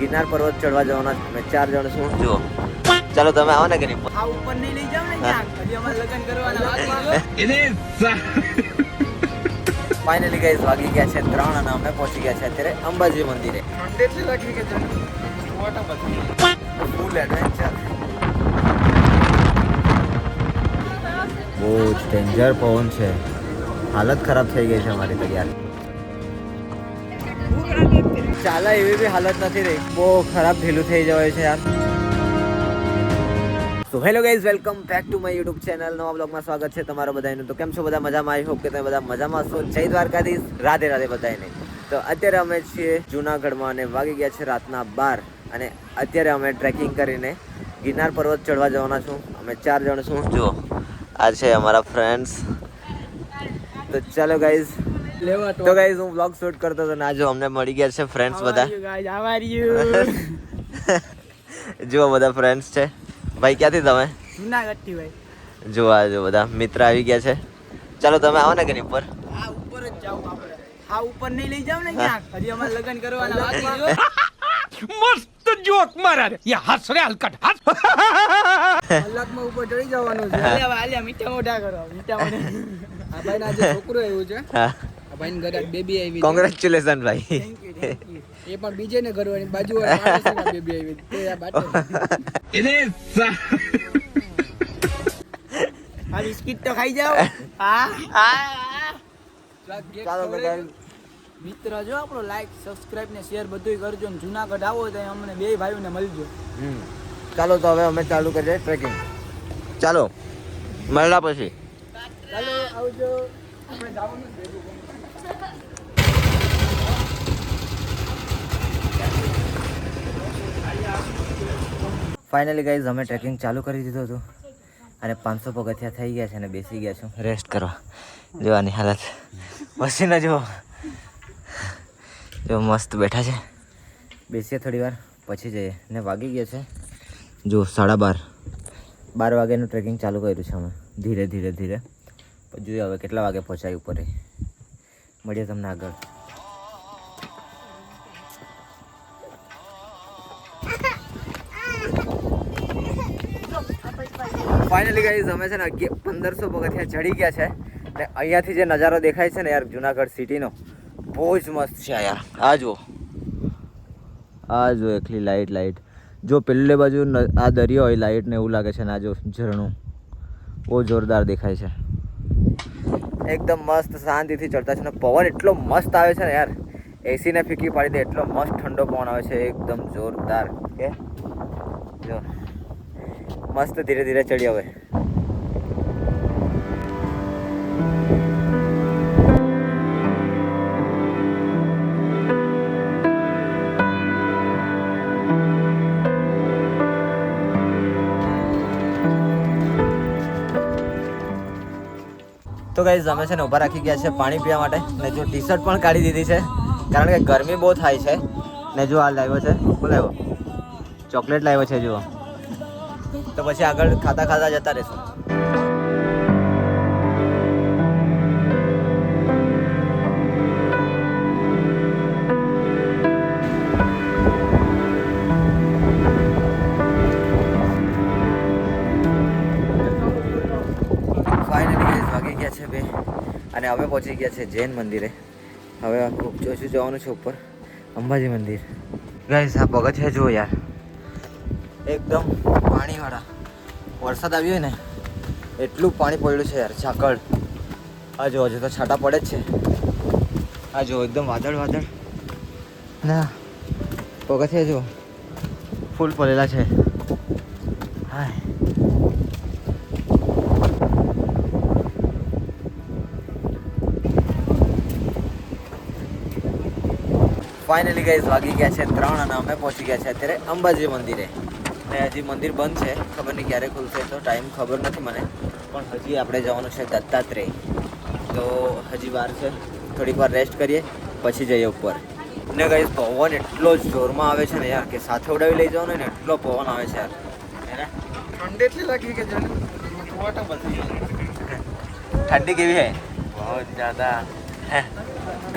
ગિરનાર પર્વત ચડવા જવાના છે. અમે 4 જણ છું. જુઓ, ચાલો તમે આવો ને કે નહીં. આ ઉપર નહીં લઈ જાવ ને ક્યાંક. હજી અમારે લગ્ન કરવાના. ફાઇનલી ગાઈસ વાગી ગયા છે 3 અને અમે પહોંચી ગયા છે અત્યારે અંબાજી મંદિરે. એટલી લાગી કે ફૂલ એડવેન્ચર. બહુ ડેન્જર પવન છે. હાલત ખરાબ થઈ ગઈ છે અમારી તો યાર. ચાલા એવી બી હાલત નથી રહી. બહુ ખરાબ ઢીલું થઈ જવાય છે યાર. તો hello guys, welcome back to my YouTube channel. નવા બ્લોગમાં સ્વાગત છે તમારા બધાનું. તો કેમ છો બધા? મજામાં? આઈ હોપ કે તમે બધા મજામાં છો. જય દ્વારકાધીશ, રાધે રાધે બધાને. તો અત્યારે અમે છીએ જૂનાગઢમાં અને વાગી ગયા છે રાતના 12 અને અત્યારે અમે ટ્રેકિંગ કરીને ગિરનાર પર્વત ચડવા જવાના છું. અમે 4 જણ છું. જુઓ, આ છે અમારા ફ્રેન્ડ્સ. તો ચાલો ગાઈઝ. તો ગાઈઝ હું બ્લોગ શૂટ કરતો હતો ને આ જો અમને મળી ગયા છે ફ્રેન્ડ્સ બધા. જુઓ બધા ફ્રેન્ડ્સ છે. ભાઈ ક્યાંથી તમે? જૂનાગઢથી ભાઈ. જો આ જો બધા મિત્ર આવી ગયા છે. ચાલો તમે આવો ને કે નહીં ઉપર. આ ઉપર જ જાવ આપણે. આ ઉપર નહીં લઈ જાવ ને ક્યાંક. હજી અમારે લગ્ન કરવાના. મસ્ત જોક મારા રે. યા હસ રે હલકટ હસ. કલાકમાં ઉપર ચડી જવાનું છે. આલ્યા મીઠા મોઢા કરો. મીઠા મોઢા. આ ભાઈના જે છોકરો આવ્યું છે. હા, આ ભાઈની ઘરે બેબી આવી. કોંગ્રેચ્યુલેશન ભાઈ. Thank you. એ પણ બીજે ને ઘરવાની બાજુવાળા માણસના બેબી આવી. તે આ બાટે. એને આ બિસ્કિટ તો ખાઈ જાઓ. હા ચાલો તો guys. મિત્ર જો આપણો લાઈક સબસ્ક્રાઇબ ને શેર બધું કરજો ને જૂનાગઢ આવો તો અમને બે ભાઈઓને મળજો. ચાલો તો હવે અમે ચાલુ કરીએ ટ્રેકિંગ. ચાલો મળ્યા પછી. ચાલો આવજો. આપણે જવાનું છે. ફાઇનલી ગાઈઝ અમે ટ્રેકિંગ ચાલુ કરી દીધું હતું અને 500 પગથિયા થઈ ગયા છે અને બેસી ગયા છું રેસ્ટ કરવા. જોવાની હાલત પસીના જો મસ્ત બેઠા છે. બેસીએ થોડી વાર પછી જઈએ ને વાગી ગયા છે જો 12:30 વાગ્યાનું ટ્રેકિંગ ચાલુ કર્યું છે અમે ધીરે ધીરે ધીરે. પછી જોઈએ હવે કેટલા વાગે પહોંચાય ઉપર. મળીએ તમને આગળ. ફાઇનલી ગાઈઝ અમે છે ને 1500 પગથિયા ચડી ગયા છે ને અહીંયાથી જે નજારો દેખાય છે ને યાર જુનાગઢ સિટીનો બહુ જ મસ્ત છે યાર. આ જો એકલી લાઇટ જો પેલે બાજુ આ દરિયો હોય લાઇટ ને એવું લાગે છે ને આ જો ઝરણું બહુ જોરદાર દેખાય છે. એકદમ મસ્ત શાંતિથી ચડતા છે ને પવન એટલો મસ્ત આવે છે ને યાર. એસીને ફીકી પાડી દે એટલો મસ્ત ઠંડો પવન આવે છે એકદમ જોરદાર. કે જો મસ્ત ધીરે ધીરે ચડી હવે. તો ગાઈઝ અમે છે ને ઊભા રાખી ગયા છે પાણી પીવા માટે ને જો ટી શર્ટ પણ કાઢી દીધી છે કારણ કે ગરમી બહુ થાય છે. ને જો આ લાવ્યો છે બોલાવ્યો ચોકલેટ લાવ્યો છે જુઓ. તો પછી આગળ ખાતા ખાતા જતા રહેશું. ફાઇનલી ગાઈઝ વાગી ગયા છે 2 અને હવે પહોંચી ગયા છે જૈન મંદિરે. હવે જોશું જવાનું છે ઉપર અંબાજી મંદિર. ગાઈઝ આ પગથિયા જુઓ યાર એકદમ પાણીવાળા. વરસાદ આવ્યો ને એટલું પાણી પડ્યું છે યાર. ઝાકળ આ જો હજુ તો છાંટા પડે જ છે. આ જો એકદમ વાદળ ના પગથિયા જો ફૂલ પડેલા છે. હાય ફાઇનલી ગાઈઝ વાગી ગયા છે 3 અને અમે પહોંચી ગયા છે અત્યારે અંબાજી મંદિરે. ને હજી મંદિર બંધ છે, ખબર નહીં ક્યારે ખુલશે તો ટાઈમ ખબર નથી મને. પણ હજી આપણે જવાનું છે દત્તાત્રેય. તો હજી વાર છે, થોડીક વાર રેસ્ટ કરીએ પછી જઈએ ઉપર. ને ગાઈઝ પવન એટલો જોરમાં આવે છે ને યાર કે સાથે ઉડાવી લઈ જવાનો ને એટલો પવન આવે છે યાર. ઠંડી એટલી લાગી કે ઠંડી કેવી હે? બહુ જ્યાદા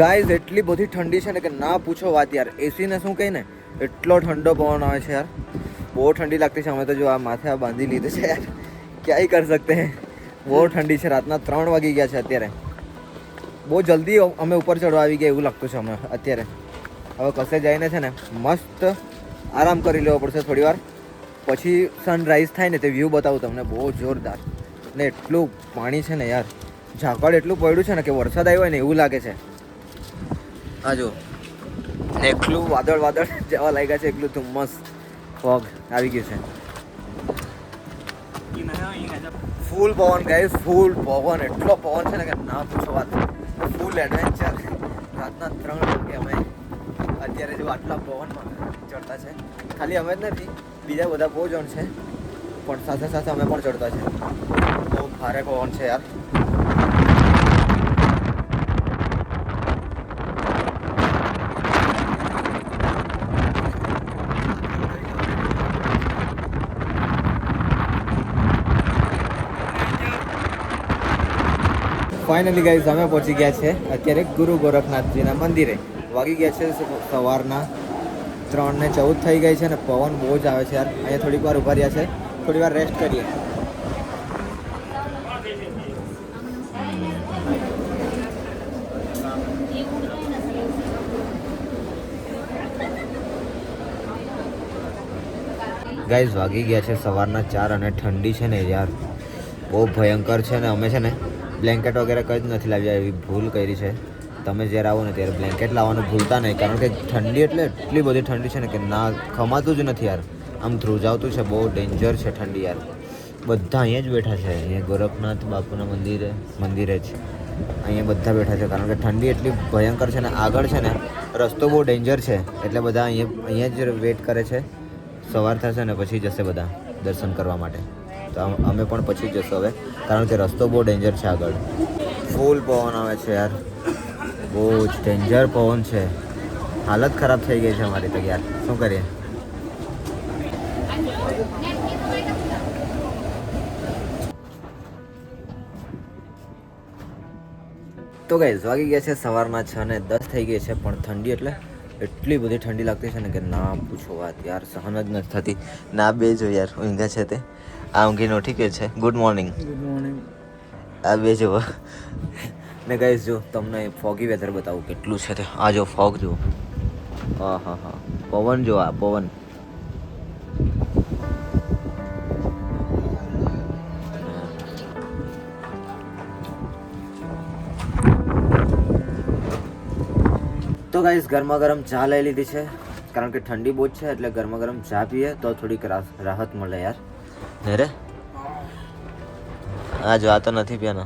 ગાઈઝ એટલી બધી ઠંડી છે ને કે ના પૂછો વાત યાર. એસી ને શું કહી ને એટલો ઠંડો પવન આવે છે યાર, બહુ ઠંડી લાગતી છે. અમે તો જો આ માથે આ બાંધી લીધું છે યાર, ક્યાંય કરી શકતે હે. બહુ ઠંડી છે. રાતના 3 વાગી ગયા છે અત્યારે. બહુ જલ્દી અમે ઉપર ચડવા આવી ગયા એવું લાગતું છે અમે અત્યારે. હવે કશે જઈને છે ને મસ્ત આરામ કરી લેવો પડશે થોડી વાર, પછી સનરાઈઝ થાય ને તે વ્યૂ બતાવું તમને, બહુ જોરદાર. ને એટલું પાણી છે ને યાર, ઝાકળ એટલું પડ્યું છે ને કે વરસાદ આવ્યો હોય ને એવું લાગે છે. આ જો ને એટલું વાદળ જવા લાગ્યા છે, એટલું ધુમ્મસ ફોગ આવી ગયું છે. ફૂલ પવન ગાઈસ, ફૂલ પવન, એટલો પવન છે ને કે ના પૂછો વાત. ફૂલ એડવેન્ચર. રાતના 3 વાગે અમે અત્યારે જો આટલા પવનમાં ચડતા છે. ખાલી અમે જ નથી, બીજા બધા બહુ જણ છે, પણ સાથે સાથે અમે પણ ચડતા છે. બહુ ભારે પવન છે યાર. ફાઇનલી ગાઈઝ અમે પહોંચી ગયા છે અત્યારે ગુરુ ગોરખનાથજીના મંદિરે. વાગી ગયા છે સવારના 3:14 થઈ ગઈ છે ને પવન બહુ જ આવે છે યાર. અહીંયા થોડીક વાર ઊભા રહ્યા છે, થોડી વાર રેસ્ટ કરીએ. ગાઈઝ વાગી ગયા છે સવારના 4 અને ઠંડી છે ને યાર બહુ ભયંકર છે ને. અમે છે ને બ્લેન્કેટ વગેરે કંઈ જ નથી લાવ્યા, એવી ભૂલ કરી છે. તમે જ્યારે આવો ને ત્યારે બ્લેન્કેટ લાવવાનું ભૂલતા નહીં, કારણ કે ઠંડી એટલે એટલી બધી ઠંડી છે ને કે ના ખમાતું જ નથી યાર. આમ ધ્રુજાવતું છે, બહુ ડેન્જર છે ઠંડી યાર. બધા અહીંયા જ બેઠા છે, અહીંયા ગોરખનાથ બાપુના મંદિરે જ અહીંયા બધા બેઠા છે, કારણ કે ઠંડી એટલી ભયંકર છે ને. આગળ છે ને રસ્તો બહુ ડેન્જર છે, એટલે બધા અહીંયા જ વેઇટ કરે છે. સવાર થશે ને પછી જશે બધા દર્શન કરવા માટે. તો અમે પણ પછી જશું હવે, કારણ કે રસ્તો બહુ ડેન્જર છે આગળ. ફૂલ પવન આવે છે યાર, બહુ જ ડેન્જર પવન છે. હાલત ખરાબ થઈ ગઈ છે અમારી તો યાર, શું કરીએ. તો ગાઈઝ વાગી ગયા છે સવારના 6:10 થઈ ગઈ છે, પણ ઠંડી એટલે એટલી બધી ઠંડી લાગતી છે ને કે ના પૂછો વાત યાર, સહન જ નથી થતી. ના બે જો યાર ઊંઘા છે તે, આ ઊંઘી નો ઠીક છે. Good morning. આ બે જુઓ ને ગાઈઝ, જો તમને ફોગી વેધર બતાવું કેટલું છે તે. આ જો ફોગ જુઓ, હા હા હા, પવન જો, આ પવન. તો ગાઈઝ ગરમા ગરમ ચા લઈ લીધી છે, કારણ કે ઠંડી બહુ જ છે, એટલે ગરમા ગરમ ચા પીએ તો થોડીક રાહત મળે યાર. ને રે આ જો, આ તો નથી પીવાનો,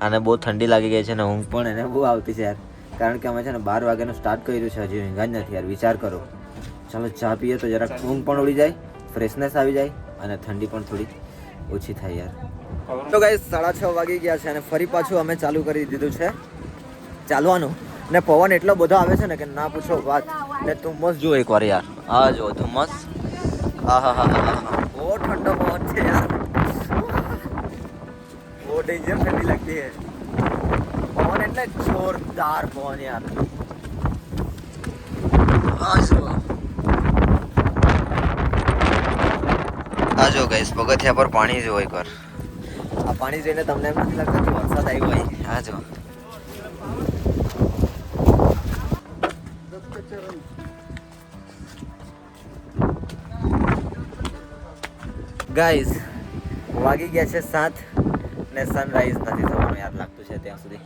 આને બહુ ઠંડી લાગી ગઈ છે ને ઊંઘ પણ એને બહુ આવતી છે યાર, કારણ કે અમે છે ને 12 વાગ્યાનું સ્ટાર્ટ કર્યું છે, હજી ઊંઘા જ નથી યાર. વિચાર કરો. ચાલો ચા પીએ તો જરાક ઊંઘ પણ ઉડી જાય, ફ્રેશનેસ આવી જાય અને ઠંડી પણ થોડી ઓછી થાય યાર. તો ગાઈઝ 6:30 વાગી ગયા છે અને ફરી પાછું અમે ચાલુ કરી દીધું છે ચાલવાનું. ને પવન એટલો બધો આવે છે ને કે ના પૂછો વાત. ને ધુમ્મસ જો એકવાર યાર, આ જો ધુમ્મસ, હા હા હા હા હા, બહુ ઠંડો પવન છે યાર, બહુ ડેન્જર ઠંડી લાગતી છે. પવન એટલે જોરદાર પવન યાર. આ જો ગાઈસ પગથિયા પર પાણી જો એકવાર. આ પાણી જોઈને તમને એમ નથી લાગતું કે વરસાદ આવ્યો હોય? આ જો ગાઈઝ વાગી ગયા છે 7 ને સનરાઈઝ નથી થવાનું યાર લાગતું છે ત્યાં સુધી,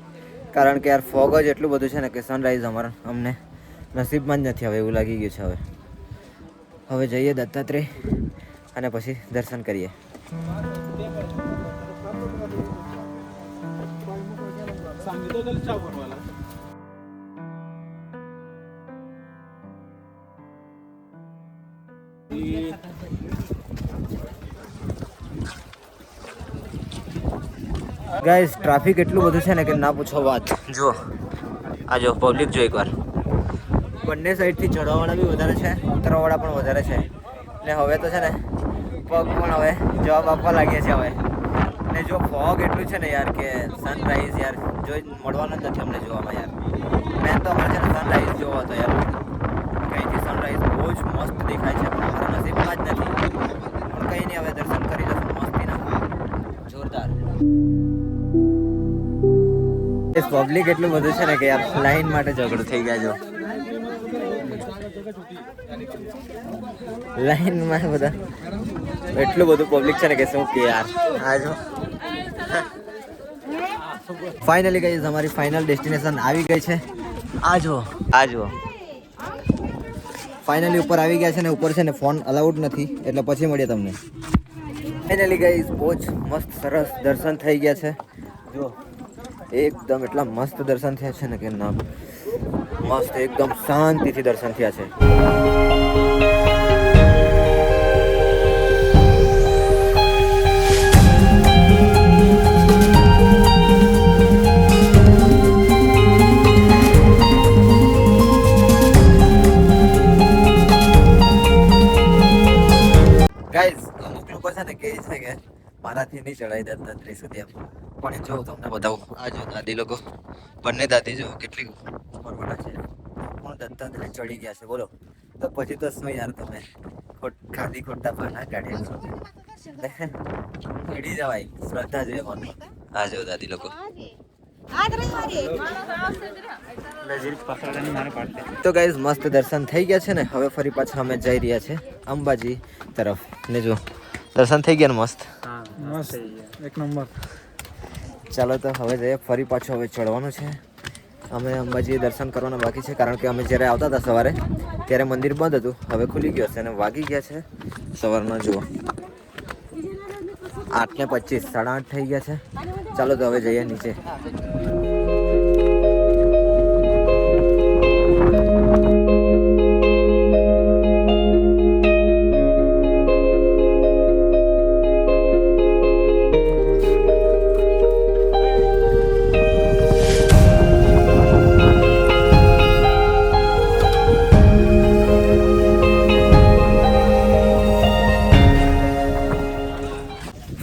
કારણ કે યાર ફોગ જ એટલું બધું છે ને કે સનરાઈઝ અમને નસીબમાં જ નથી હવે એવું લાગી ગયું છે. હવે જઈએ દત્તાત્રેય અને પછી દર્શન કરીએ. ગાઈસ ટ્રાફિક એટલું બધું છે ને કે ના પૂછો વાત. જો આ જો પબ્લિક જો એકવાર, બંને સાઈડથી ચઢવાવાળા બી વધારે છે, ઉતરવાવાળા પણ વધારે છે. ને હવે તો છે ને પગ પણ હવે જવાબ આપવા લાગ્યા છે હવે. ને જો ફોગ એટલું છે ને યાર કે સનરાઈઝ યાર જોઈ મળવાનું જ નથી અમને જોવામાં યાર. મેન તો અમારે છે ને સનરાઈઝ જોવો હતો યાર, કંઈથી સનરાઈઝ બહુ બહુ જ મસ્ત દેખાય છે પણ અમારા નસીબમાં જ નથી. પણ કંઈ નહીં, હવે દર્શન કરી લઈશું મસ્તીના, જોરદાર. પબ્લિક એટલું બધું છે ને કે યાર લાઈન માટે ઝઘડો થઈ ગયા જો. લાઈનમાં બધા એટલું બધું પબ્લિક છે ને કે શું કે યાર. આ જો ફાઇનલી ગઈ અમારી ફાઇનલ ડેસ્ટિનેશન આવી ગઈ છે. આ જુઓ ફાઇનલી ઉપર આવી ગયા છે ને ઉપર છે ને ફોન અલાઉડ નથી એટલે પછી મળીએ તમને. ફાઇનલી ગઈ બહુ જ મસ્ત સરસ દર્શન થઈ ગયા છે જો. એકદમ એટલા મસ્ત દર્શન થયા છે ને કે ના, મસ્ત એકદમ શાંતિથી દર્શન થયા છે. ગાઈઝ અમુક લોકો છે ને કહે છે કે મારાથી નહીં ચડાઈ દત્તાત્રેય સુધી એમ, પણ જો તમને બતાવું. આ જો દાદી લોકો, બંને દાદી જો કેટલી પરવડા છે, પણ દત્તાત્રેય ચડી ગયા છે બોલો. તો પછી તો શું યાર, તમે ખાલી ખોટા પાના કાઢ્યા છો. ચડી જવાય, શ્રદ્ધા જોઈએ મને. આ જો દાદી લોકો. તો ગાઈઝ મસ્ત દર્શન થઈ ગયા છે ને. હવે ફરી પાછા અમે જઈ રહ્યા છે અંબાજી તરફ ને જો દર્શન થઈ ગયા ને મસ્ત. મસ્ત એક નંબર. ચાલો તો હવે જઈએ ફરી પાછું. હવે ચડવાનું છે. અમે અંબાજી દર્શન કરવાના બાકી છે કારણ કે અમે જ્યારે આવતા હતા સવારે ત્યારે મંદિર બંધ હતું. હવે ખુલી ગયો છે અને વાગી ગયા છે સવારના જુઓ 8:25, 8:30 થઈ ગયા છે. ચાલો તો હવે જઈએ નીચે.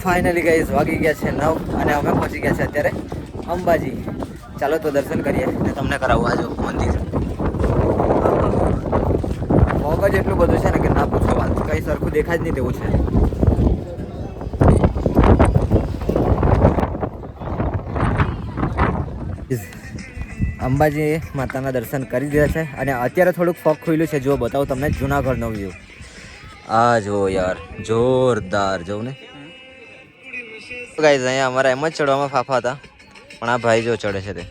ફાઇનલી ગાઈઝ વાગી ગયા છે 9 અને અમે પહોંચી ગયા છે અત્યારે અંબાજી. ચાલો તો દર્શન કરીએ અને તમને કરાવું આજો મંદિર. ફોગ જ એટલું બધું છે ને કે ના પૂછો વાત, કંઈ સરખું દેખાય જ નહીં તેવું છે. અંબાજી માતાના દર્શન કરી દીધા છે અને અત્યારે થોડુંક ફોગ ખુલ્લું છે. જો બતાવું તમને જુનાગઢનો વ્યૂ. આ જો યાર જોરદાર જોઉં ને ગાઈઝ. અહીંયા અમારા એમ જ ચડવામાં ફાફા હતા પણ આ ભાઈ જો ચડે છે તે.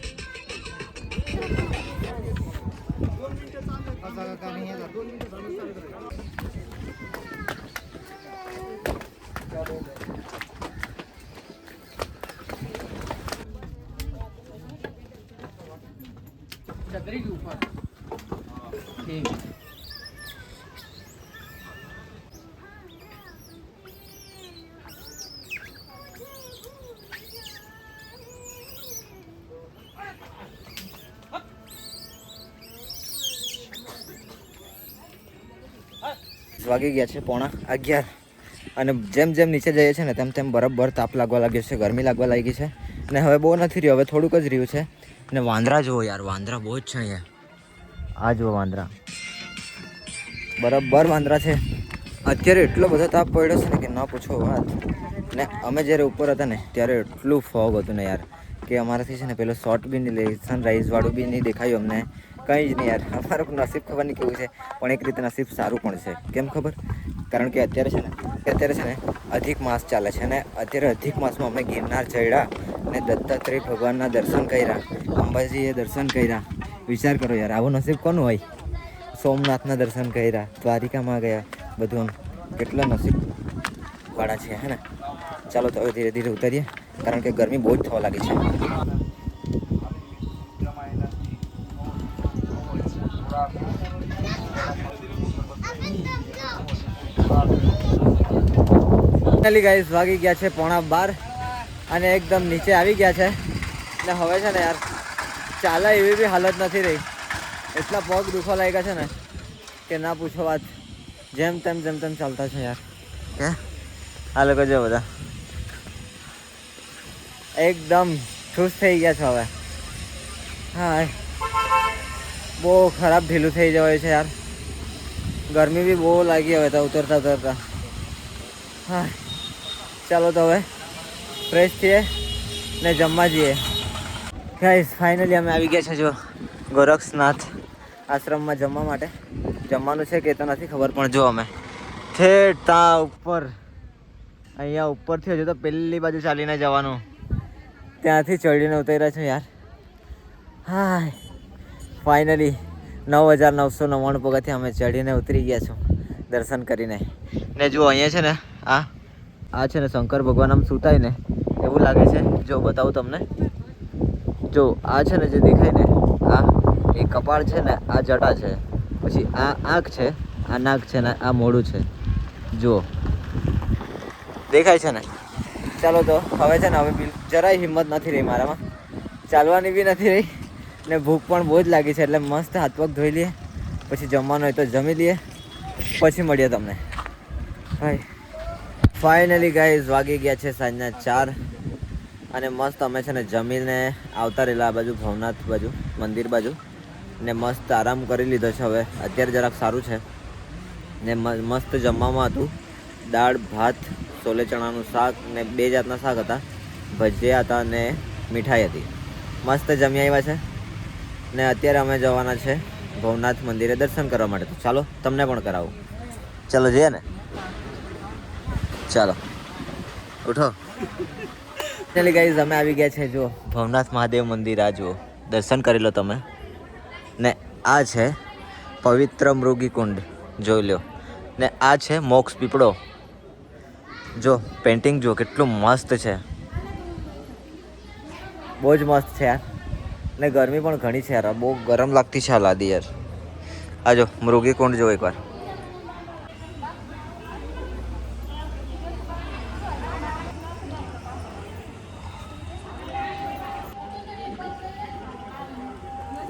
વાગી ગયા છે 11:15 અને જેમ જેમ નીચે જઈએ છે ને તેમ તેમ બરાબર તાપ લાગવા લાગ્યો છે, ગરમી લાગવા લાગી છે અને હવે બહુ નથી રહ્યું, હવે થોડુંક જ રહ્યું છે. અને વાંદરા જુઓ યાર, વાંદરા બહુ જ છે અહીંયા. આ જુઓ વાંદરા, બરાબર વાંદરા છે. અત્યારે એટલો બધો તાપ પડ્યો છે ને કે ના પૂછો વાત. ને અમે જ્યારે ઉપર હતા ને ત્યારે એટલું ફોગ હતું ને યાર કે અમારાથી છે ને પેલો શોટ બી નહીં લે, સનરાઈઝવાળું બી નહીં દેખાયું અમને, કંઈ જ નહીં યાર. અમારું નસીબ ખબર નહીં કેવું છે પણ એક રીતે નસીબ સારું પણ છે. કેમ ખબર? કારણ કે અત્યારે છે ને અધિક માસ ચાલે છે અને અત્યારે અધિક માસમાં અમે ગિરનાર ચડ્યા અને દત્તાત્રેય ભગવાનના દર્શન કર્યા, અંબાજીએ દર્શન કર્યા. વિચાર કરો યાર, આવું નસીબ કોનું હોય? સોમનાથના દર્શન કર્યા, દ્વારિકામાં ગયા, બધું આમ કેટલા નસીબ વાળા છે હે ને. ચાલો તો હવે ધીરે ધીરે ઉતરીએ કારણ કે ગરમી બહુ જ થવા લાગી છે. ફાઇનલી ગાઈસ વાગી ગયા છે 11:15 અને એકદમ નીચે આવી ગયા છે ને હવે છે ને યાર ચાલે એવી બી હાલત નથી રહી. એટલા પગ દુખવા લાગ્યા છે ને કે ના પૂછો વાત. જેમ તેમ ચાલતા છે યાર. હે આ લોકો જો બધા એકદમ ખુશ થઈ ગયા છે હવે. હા બહુ ખરાબ ઢીલું થઈ જવાય છે યાર. ગરમી બી બહુ લાગી હવે તો ઉતરતા ઉતરતા. હા ચાલો તો હવે ફ્રેશ થઈએ ને જમવા જઈએ. ગાઈસ ફાઇનલી અમે આવી ગયા છે જો ગોરક્ષનાથ આશ્રમમાં જમવા માટે. જમવાનું છે કે તો નથી ખબર, પણ જો અમે ઠેઠ તા ઉપર અહીંયા ઉપરથી હજુ તો પેલી બાજુ ચાલીને જવાનું, ત્યાંથી ચડીને ઉતર્યા છું યાર. હા ફાઇનલી 9,999 પગથિયા અમે ચડીને ઉતરી ગયા છું દર્શન કરીને. ને જો અહીંયા છે ને આ છે ને શંકર ભગવાન આમ સુતાય ને એવું લાગે છે. જો બતાવું તમને, જો આ છે ને જે દેખાય ને આ એ કપાળ છે ને, આ જટા છે, પછી આ આંખ છે, આ નાક છે ને, આ મોઢું છે. જો દેખાય છે ને. ચાલો તો હવે છે ને હવે જરાય હિંમત નથી રહી મારામાં, ચાલવાની બી નથી રહી ને ભૂખ પણ બહુ જ લાગી છે. એટલે મસ્ત હાથ પગ ધોઈ લઈએ, પછી જમવાનું હોય તો જમી લઈએ, પછી મળીએ તમને. ભાઈ ફાઇનલી ગાઈઝ વાગી ગયા છે સાંજના 4 અને મસ્ત અમે છે ને જમીને આવતા રહેલા આ બાજુ ભવનાથ બાજુ મંદિર બાજુ ને મસ્ત આરામ કરી લીધો છે. હવે અત્યારે જરાક સારું છે ને મસ્ત જમવામાં હતું દાળ ભાત, છોલે ચણાનું શાક ને 2 જાતના શાક હતા, ભજીયા હતા ને મીઠાઈ હતી. મસ્ત જમી આવ્યા છે ને અત્યારે અમે જવાના છે ભવનાથ મંદિરે દર્શન કરવા માટે. તો ચાલો તમને પણ કરાવું. ચાલો જઈએ ને, ચાલો ઉઠો. ચાલી ગાઈઝ અમે આવી ગયા છે જો ભવનાથ મહાદેવ મંદિર. આ જુઓ, દર્શન કરી લો તમે. ને આ છે પવિત્ર મૃગી કુંડ, જોઈ લો. ને આ છે મોક્ષ પીપળો. જો પેન્ટિંગ જો કેટલું મસ્ત છે, બહુ જ મસ્ત છે યાર. ને ગરમી પણ ઘણી છે યાર, બહુ ગરમ લાગતી છે આ લાદી યાર. આ જો મૃગી કુંડ જો એકવાર.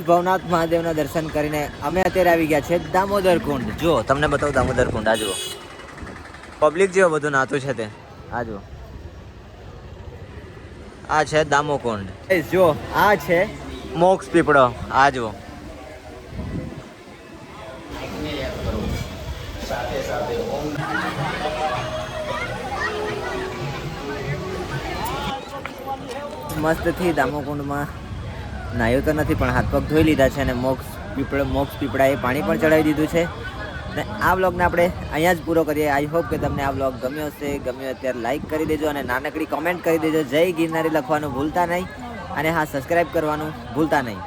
ભવનાથ મહાદેવના દર્શન કરીને અમે અત્યારે આવી ગયા છે દામોદર કુંડ. જો તમને બતાવું દામોદર કુંડ. આ જુઓ પબ્લિક જેવું બધું નાતું છે તે. આ જુઓ આ છે દામો કુંડ. જો આ છે મોક્ષ પીપળો. આ જુઓ મસ્તથી દામોકુંડમાં નાહ્યો તો નથી પણ હાથ પગ ધોઈ લીધા છે અને મોક્ષ પીપળાએ પાણી પણ ચડાવી દીધું છે. ને આ વ્લોગને આપણે અહીંયા જ પૂરો કરીએ. આઈ હોપ કે તમને આ વ્લોગ ગમ્યો હશે. ગમ્યો અત્યારે લાઈક કરી દેજો અને નાનકડી કોમેન્ટ કરી દેજો. જય ગિરનારી લખવાનું ભૂલતા નહીં અને હા સબસ્ક્રાઈબ કરવાનું ભૂલતા નહીં.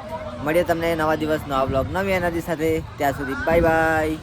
મળીએ તમને નવા દિવસ નવા વ્લોગ નવી એનર્જી સાથે. ત્યાં સુધી બાય બાય.